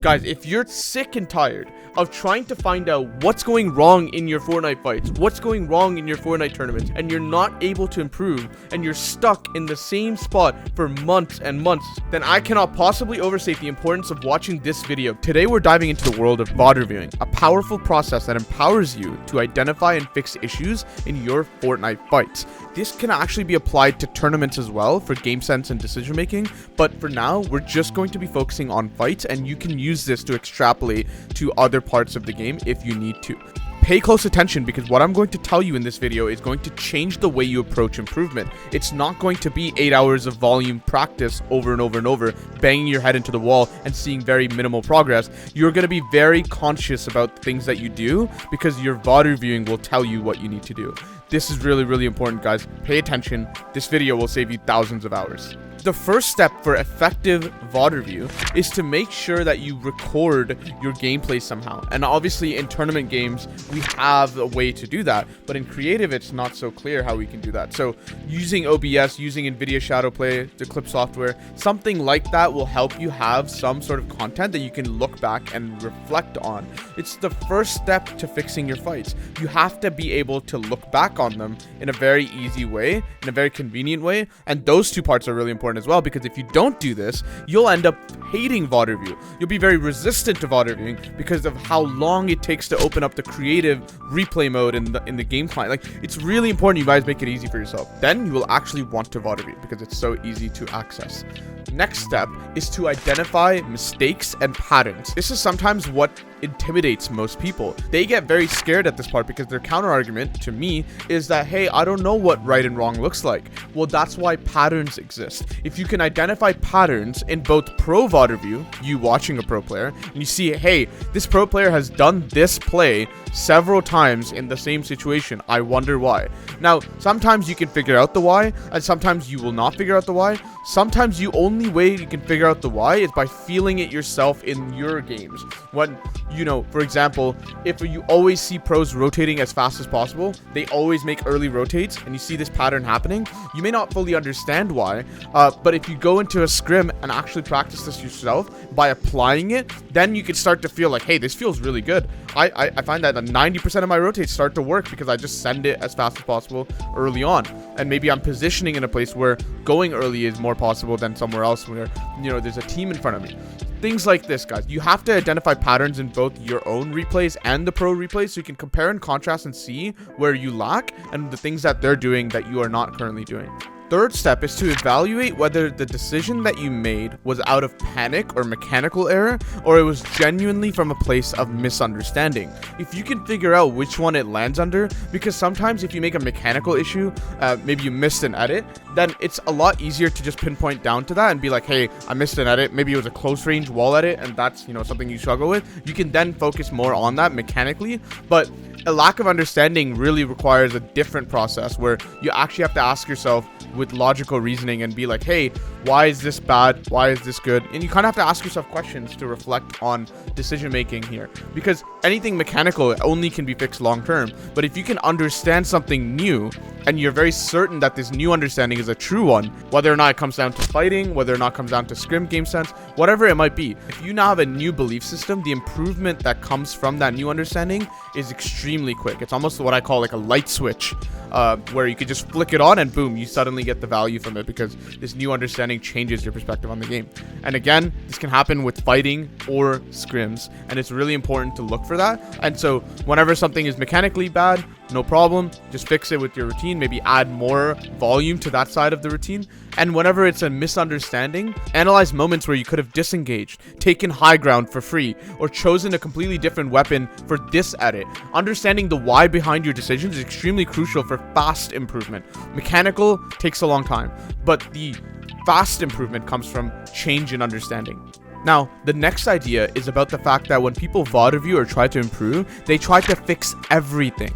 Guys, if you're sick and tired of trying to find out what's going wrong in your Fortnite fights, what's going wrong in your Fortnite tournaments, and you're not able to improve, and you're stuck in the same spot for months and months, then I cannot possibly overstate the importance of watching this video. Today, we're diving into the world of VOD reviewing, a powerful process that empowers you to identify and fix issues in your Fortnite fights. This can actually be applied to tournaments as well for game sense and decision making, but for now, we're just going to be focusing on fights, and you can use this to extrapolate to other parts of the game if you need to. Pay close attention, because what I'm going to tell you in this video is going to change the way you approach improvement. It's not going to be 8 hours of volume practice over and over and over, banging your head into the wall and seeing very minimal progress. You're going to be very conscious about things that you do, because your VOD reviewing will tell you what you need to do. This is really, really important, guys. Pay attention. This video will save you thousands of hours. The first step for effective VOD review is to make sure that you record your gameplay somehow. And obviously in tournament games, we have a way to do that, but in creative, it's not so clear how we can do that. So using OBS, using NVIDIA Shadowplay, the clip software, something like that will help you have some sort of content that you can look back and reflect on. It's the first step to fixing your fights. You have to be able to look back on them in a very easy way, in a very convenient way. And those two parts are really important as well, because if you don't do this, you'll end up hating VOD review. You'll be very resistant to VOD reviewing because of how long it takes to open up the creative replay mode in the game client. Like, it's really important you guys make it easy for yourself. Then you will actually want to VOD review because it's so easy to access. Next step is to identify mistakes and patterns. This is sometimes what intimidates most people. They get very scared at this part because their counter argument to me is that, hey, I don't know what right and wrong looks like. Well, that's why patterns exist. If you can identify patterns in both pro VOD review, you watching a pro player, and you see, hey, this pro player has done this play several times in the same situation, I wonder why. Now, sometimes you can figure out the why, and sometimes you will not figure out the why. Sometimes the only way you can figure out the why is by feeling it yourself in your games. When, for example, if you always see pros rotating as fast as possible, they always make early rotates, and you see this pattern happening, you may not fully understand why, but if you go into a scrim and actually practice this yourself by applying it, then you can start to feel like, hey, this feels really good. I find that 90% of my rotates start to work because I just send it as fast as possible early on. And maybe I'm positioning in a place where going early is more possible than somewhere else where, there's a team in front of me. Things like this, guys. You have to identify patterns in both your own replays and the pro replays so you can compare and contrast and see where you lack and the things that they're doing that you are not currently doing. Third step is to evaluate whether the decision that you made was out of panic or mechanical error, or it was genuinely from a place of misunderstanding. If you can figure out which one it lands under, because sometimes if you make a mechanical issue, maybe you missed an edit, then it's a lot easier to just pinpoint down to that and be like, hey, I missed an edit. Maybe it was a close range wall edit, and that's, something you struggle with. You can then focus more on that mechanically, but a lack of understanding really requires a different process where you actually have to ask yourself with logical reasoning and be like, hey, why is this bad? Why is this good? And you kind of have to ask yourself questions to reflect on decision making here, because anything mechanical only can be fixed long term. But if you can understand something new and you're very certain that this new understanding is a true one, whether or not it comes down to fighting, whether or not it comes down to scrim game sense, whatever it might be, if you now have a new belief system, the improvement that comes from that new understanding is extremely quick. It's almost what I call like a light switch, where you could just flick it on and boom, you suddenly get the value from it because this new understanding changes your perspective on the game. And again, this can happen with fighting or scrims, and it's really important to look for that. And so whenever something is mechanically bad, no problem, just fix it with your routine, maybe add more volume to that side of the routine. And whenever it's a misunderstanding, analyze moments where you could have disengaged, taken high ground for free, or chosen a completely different weapon for this edit. Understanding the why behind your decisions is extremely crucial for fast improvement. Mechanical takes a long time, but the fast improvement comes from change in understanding. Now, the next idea is about the fact that when people VOD review or try to improve, they try to fix everything.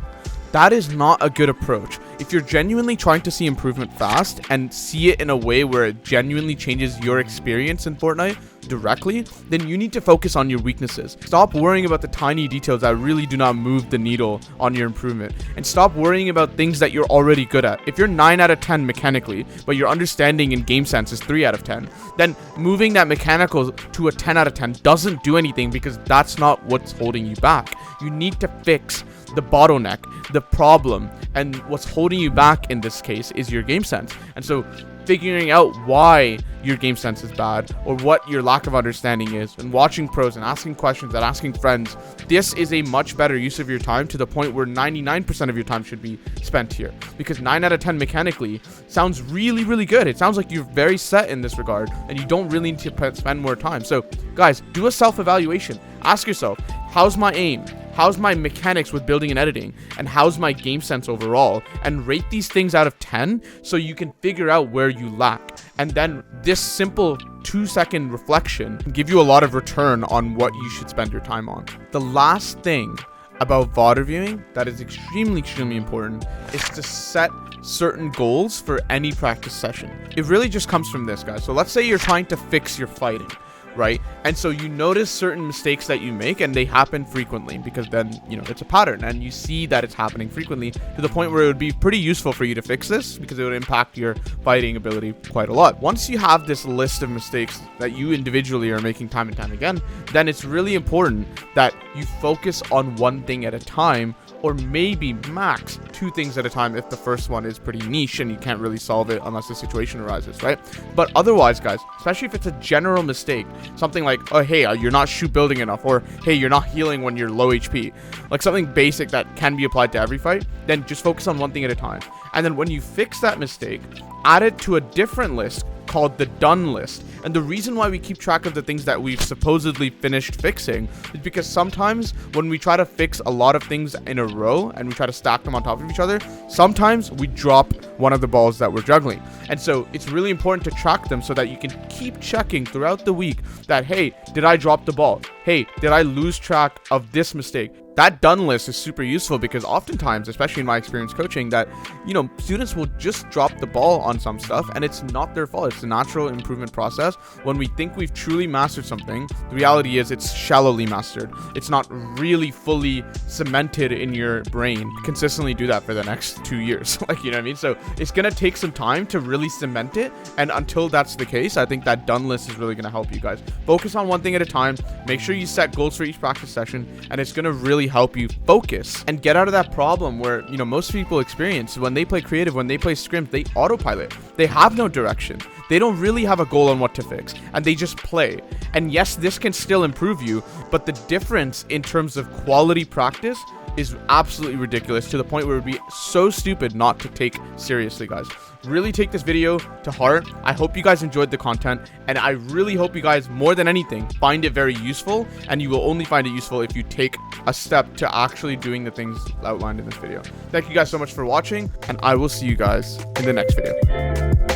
That is not a good approach. If you're genuinely trying to see improvement fast and see it in a way where it genuinely changes your experience in Fortnite, directly, then you need to focus on your weaknesses. Stop worrying about the tiny details that really do not move the needle on your improvement, and stop worrying about things that you're already good at. If you're 9 out of 10 mechanically, but your understanding in game sense is 3 out of 10, then moving that mechanical to a 10 out of 10 doesn't do anything, because that's not what's holding you back. You need to fix the bottleneck, the problem, and what's holding you back in this case is your game sense. And so figuring out why your game sense is bad, or what your lack of understanding is, and watching pros and asking questions and asking friends, this is a much better use of your time, to the point where 99% of your time should be spent here. Because 9 out of 10 mechanically sounds really, really good. It sounds like you're very set in this regard, and you don't really need to spend more time. So guys, do a self-evaluation. Ask yourself, how's my aim? How's my mechanics with building and editing? And how's my game sense overall? And rate these things out of 10 so you can figure out where you lack. And then this simple 2-second reflection can give you a lot of return on what you should spend your time on. The last thing about VOD reviewing that is extremely important is to set certain goals for any practice session. It really just comes from this, guys. So let's say you're trying to fix your fighting, right? And so you notice certain mistakes that you make, and they happen frequently, because then, you know, it's a pattern, and you see that it's happening frequently to the point where it would be pretty useful for you to fix this, because it would impact your fighting ability quite a lot. Once you have this list of mistakes that you individually are making time and time again, then it's really important that you focus on one thing at a time, or maybe max 2 things at a time if the first one is pretty niche and you can't really solve it unless the situation arises, right? But otherwise, guys, especially if it's a general mistake, something like, oh, hey, you're not shoot building enough, or hey, you're not healing when you're low HP, like something basic that can be applied to every fight, then just focus on one thing at a time. And then when you fix that mistake, add it to a different list called the done list. And the reason why we keep track of the things that we've supposedly finished fixing is because sometimes when we try to fix a lot of things in a row and we try to stack them on top of each other, sometimes we drop one of the balls that we're juggling. And so it's really important to track them so that you can keep checking throughout the week that, hey, did I drop the ball? Hey, did I lose track of this mistake? That done list is super useful, because oftentimes, especially in my experience coaching, that, you know, students will just drop the ball on some stuff, and it's not their fault. It's a natural improvement process. When we think we've truly mastered something, the reality is it's shallowly mastered. It's not really fully cemented in your brain. Consistently do that for the next 2 years. Like, you know what I mean? So it's going to take some time to really cement it. And until that's the case, I think that done list is really going to help you guys. Focus on one thing at a time. Make sure you set goals for each practice session, and it's going to really help you focus and get out of that problem where, you know, most people experience when they play creative, when they play scrims, they autopilot. They have no direction. They don't really have a goal on what to fix, and they just play. And yes, this can still improve you, but the difference in terms of quality practice is absolutely ridiculous, to the point where it would be so stupid not to take seriously, guys. Really take this video to heart. I hope you guys enjoyed the content, and I really hope you guys, more than anything, find it very useful, and you will only find it useful if you take a step to actually doing the things outlined in this video. Thank you guys so much for watching, and I will see you guys in the next video.